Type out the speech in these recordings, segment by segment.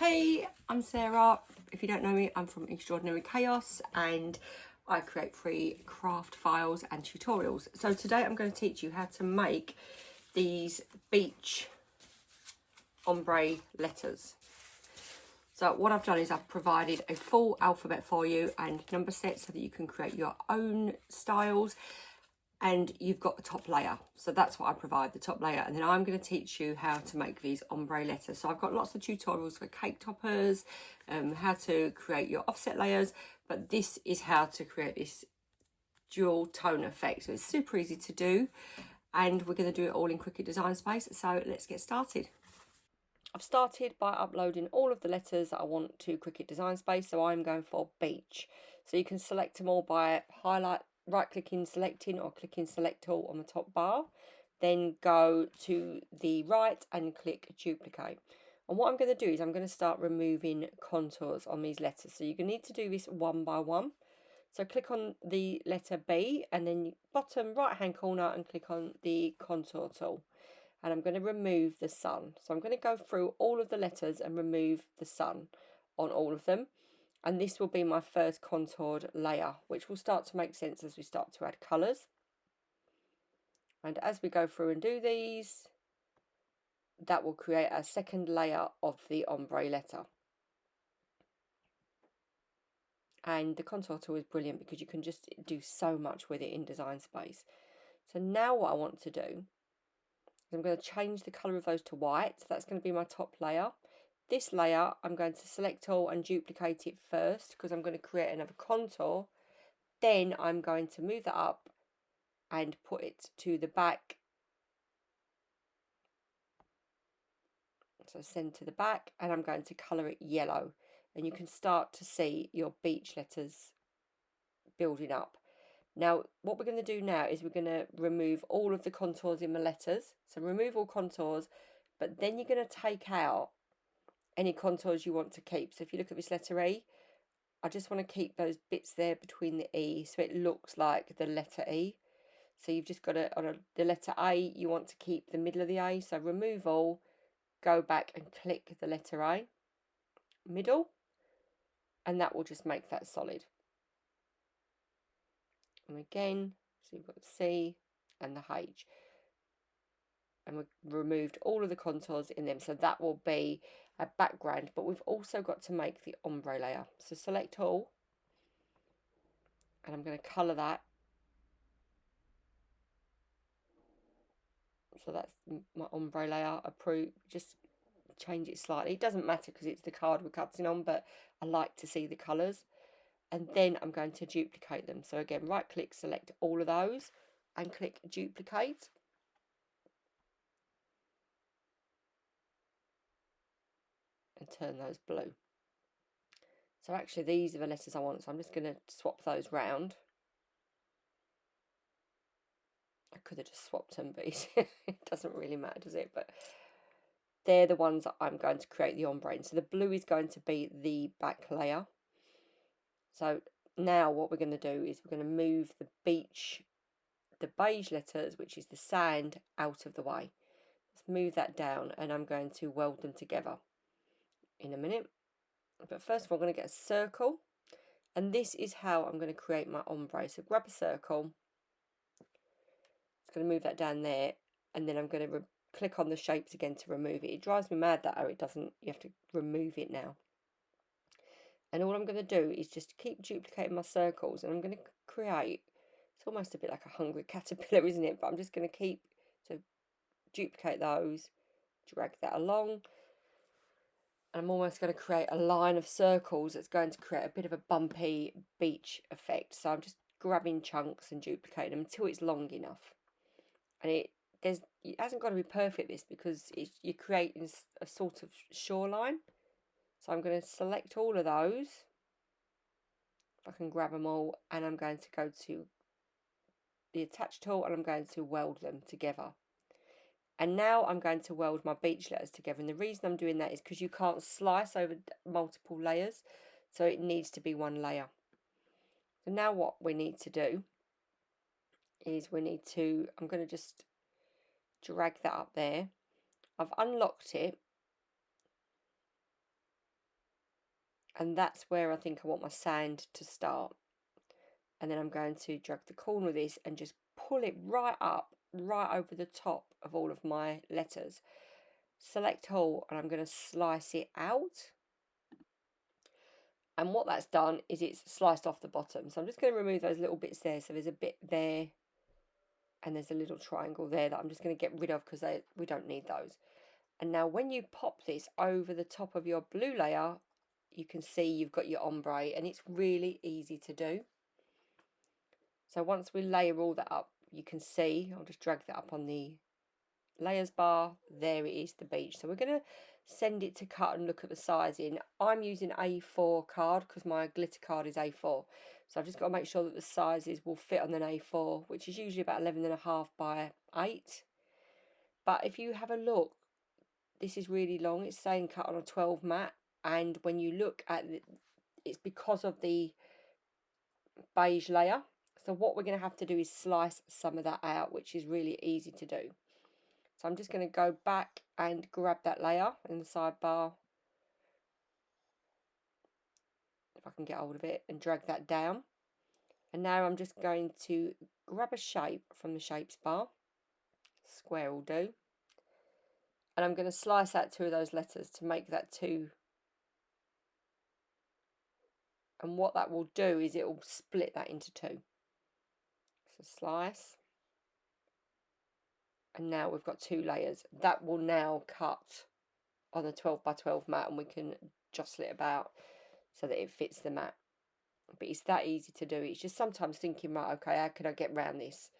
Hey, I'm Sarah. If you don't know me, I'm from Extraordinary Chaos and I create free craft files and tutorials. So today I'm going to teach you how to make these beach ombre letters. So what I've done is I've provided a full alphabet for you and number sets so that you can create your own styles. And you've got the top layer, so that's what I provide, the top layer, and then I'm going to teach you how to make these ombre letters. So I've got lots of tutorials for cake toppers, how to create your offset layers, but this is how to create this dual tone effect. So it's super easy to do, and we're going to do it all in Cricut Design Space. So let's get started. I've started by uploading all of the letters that I want to Cricut Design Space, so I'm going for beach. So you can select them all by right-clicking, selecting, or clicking select all on the top bar. Then go to the right and click duplicate. And what I'm going to do is I'm going to start removing contours on these letters. So you're going to need to do this one by one. So click on the letter B and then bottom right-hand corner and click on the contour tool. And I'm going to remove the sun. So I'm going to go through all of the letters and remove the sun on all of them. And this will be my first contoured layer, which will start to make sense as we start to add colours. And as we go through and do these, that will create a second layer of the ombre letter. And the contour tool is brilliant because you can just do so much with it in Design Space. So now what I want to do, I'm going to change the colour of those to white. So that's going to be my top layer. This layer, I'm going to select all and duplicate it first because I'm going to create another contour. Then I'm going to move that up and put it to the back. So send to the back, and I'm going to colour it yellow. And you can start to see your beach letters building up. Now, what we're going to do now is we're going to remove all of the contours in the letters. So remove all contours, but then you're going to take out any contours you want to keep. So if you look at this letter E, I just want to keep those bits there between the E so it looks like the letter E. So you've just got to, the letter A, you want to keep the middle of the A. So remove all, go back and click the letter A, middle, and that will just make that solid. And again, so you've got the C and the H. And we've removed all of the contours in them. So that will be a background, but we've also got to make the ombre layer. So select all, and I'm going to colour that. So that's my ombre layer. Just change it slightly. It doesn't matter because it's the card we're cutting on, but I like to see the colours. And then I'm going to duplicate them. So again, right click, select all of those and click duplicate. And turn those blue. So actually these are the letters I want, so I'm just going to swap those round. I could have just swapped them, but it doesn't really matter, does it? But they're the ones that I'm going to create the ombre in. So the blue is going to be the back layer. So now what we're going to do is we're going to move the beige letters, which is the sand, out of the way. Let's move that down, and I'm going to weld them together in a minute. But first of all, I'm going to get a circle, and this is how I'm going to create my ombre. So grab a circle. It's going to move that down there, and then I'm going to click on the shapes again to remove it. It drives me mad that it doesn't, you have to remove it now. And all I'm going to do is just keep duplicating my circles, and I'm going to create, it's almost a bit like a hungry caterpillar, isn't it? But I'm just going to keep, so duplicate those, drag that along. And I'm almost going to create a line of circles that's going to create a bit of a bumpy beach effect. So I'm just grabbing chunks and duplicating them until it's long enough. And it hasn't got to be perfect, this, because you're creating a sort of shoreline. So I'm going to select all of those, if I can grab them all, and I'm going to go to the attach tool and I'm going to weld them together. And now I'm going to weld my beach letters together. And the reason I'm doing that is because you can't slice over multiple layers, so it needs to be one layer. So now what we need to do is I'm going to just drag that up there. I've unlocked it, And that's where I think I want my sand to start. And then I'm going to drag the corner of this and just pull it right up, right over the top of all of my letters. Select all, and I'm going to slice it out. And what that's done is it's sliced off the bottom. So I'm just going to remove those little bits there. So there's a bit there and there's a little triangle there that I'm just going to get rid of because we don't need those. And now when you pop this over the top of your blue layer, you can see you've got your ombre, and it's really easy to do. So once we layer all that up, you can see, I'll just drag that up on the layers bar, there it is, the beige. So we're going to send it to cut and look at the sizing. I'm using A4 card because my glitter card is A4. So I've just got to make sure that the sizes will fit on an A4, which is usually about 11.5 by 8. But if you have a look, this is really long. It's saying cut on a 12 mat. And when you look at it, it's because of the beige layer. So what we're going to have to do is slice some of that out, which is really easy to do. So I'm just going to go back and grab that layer in the sidebar, if I can get hold of it, and drag that down. And now I'm just going to grab a shape from the shapes bar, square will do, and I'm going to slice out 2 of those letters to make that 2. And what that will do is it will split that into 2. So slice. And now we've got 2 layers. That will now cut on the 12 by 12 mat, and we can jostle it about so that it fits the mat. But it's that easy to do. It's just sometimes thinking, right, okay, how can I get around this?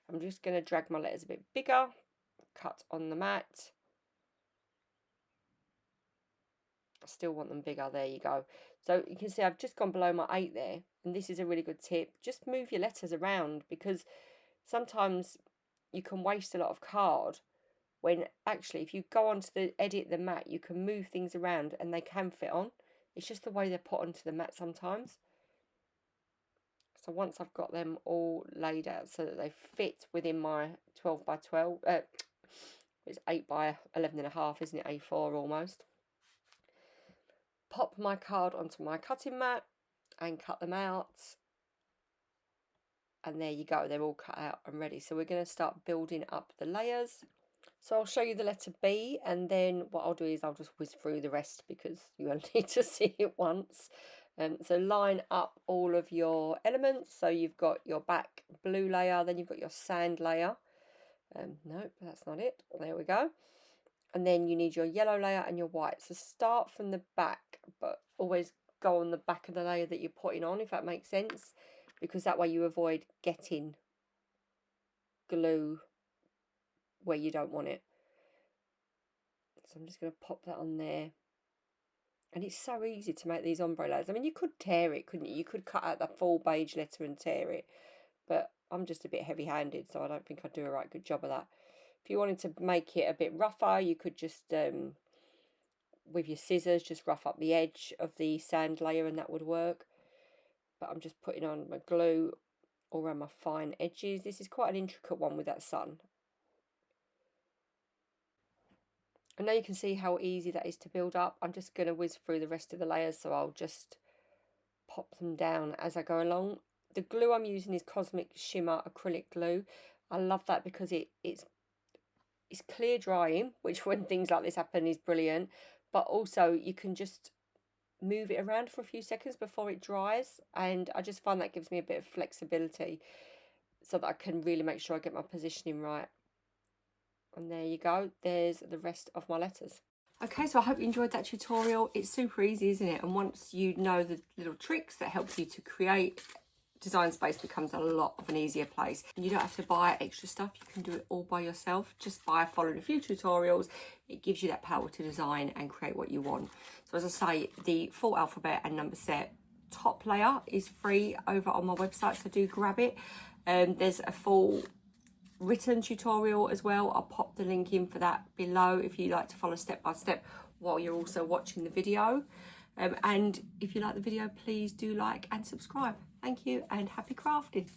I'm just going to drag my letters a bit bigger, cut on the mat. I still want them bigger, there you go. So you can see I've just gone below my 8 there, and this is a really good tip. Just move your letters around, because sometimes you can waste a lot of card when actually if you go onto the edit the mat, you can move things around and they can fit on. It's just the way they're put onto the mat sometimes. So once I've got them all laid out so that they fit within my 12 by 12, it's 8 by 11.5, isn't it? A4 almost. Pop my card onto my cutting mat and cut them out. And there you go, they're all cut out and ready. So we're going to start building up the layers. So I'll show you the letter B, and then what I'll do is I'll just whiz through the rest because you only need to see it once. So line up all of your elements. So you've got your back blue layer, then you've got your sand layer. Nope, that's not it. There we go. And then you need your yellow layer and your white. So start from the back, but always go on the back of the layer that you're putting on, if that makes sense, because that way you avoid getting glue where you don't want it. So I'm just going to pop that on there. And it's so easy to make these ombre layers. I mean, you could tear it, couldn't you? You could cut out the full beige letter and tear it. But I'm just a bit heavy-handed, so I don't think I'd do a right good job of that. If you wanted to make it a bit rougher, you could just, with your scissors, just rough up the edge of the sand layer and that would work. But I'm just putting on my glue all around my fine edges. This is quite an intricate one with that sun. And now you can see how easy that is to build up. I'm just going to whiz through the rest of the layers, so I'll just pop them down as I go along. The glue I'm using is Cosmic Shimmer acrylic glue. I love that because it's clear drying, which when things like this happen is brilliant. But also you can just move it around for a few seconds before it dries, and I just find that gives me a bit of flexibility so that I can really make sure I get my positioning right. And there you go, there's the rest of my letters. Okay, so I hope you enjoyed that tutorial. It's super easy, isn't it? And once you know the little tricks that help you to create, Design Space becomes a lot of an easier place. And you don't have to buy extra stuff. You can do it all by yourself just by following a few tutorials. It gives you that power to design and create what you want. So as I say, the full alphabet and number set top layer is free over on my website, so do grab it. There's a full written tutorial as well. I'll pop the link in for that below if you like to follow step by step while you're also watching the video. And if you like the video, please do like and subscribe. Thank you and happy crafting.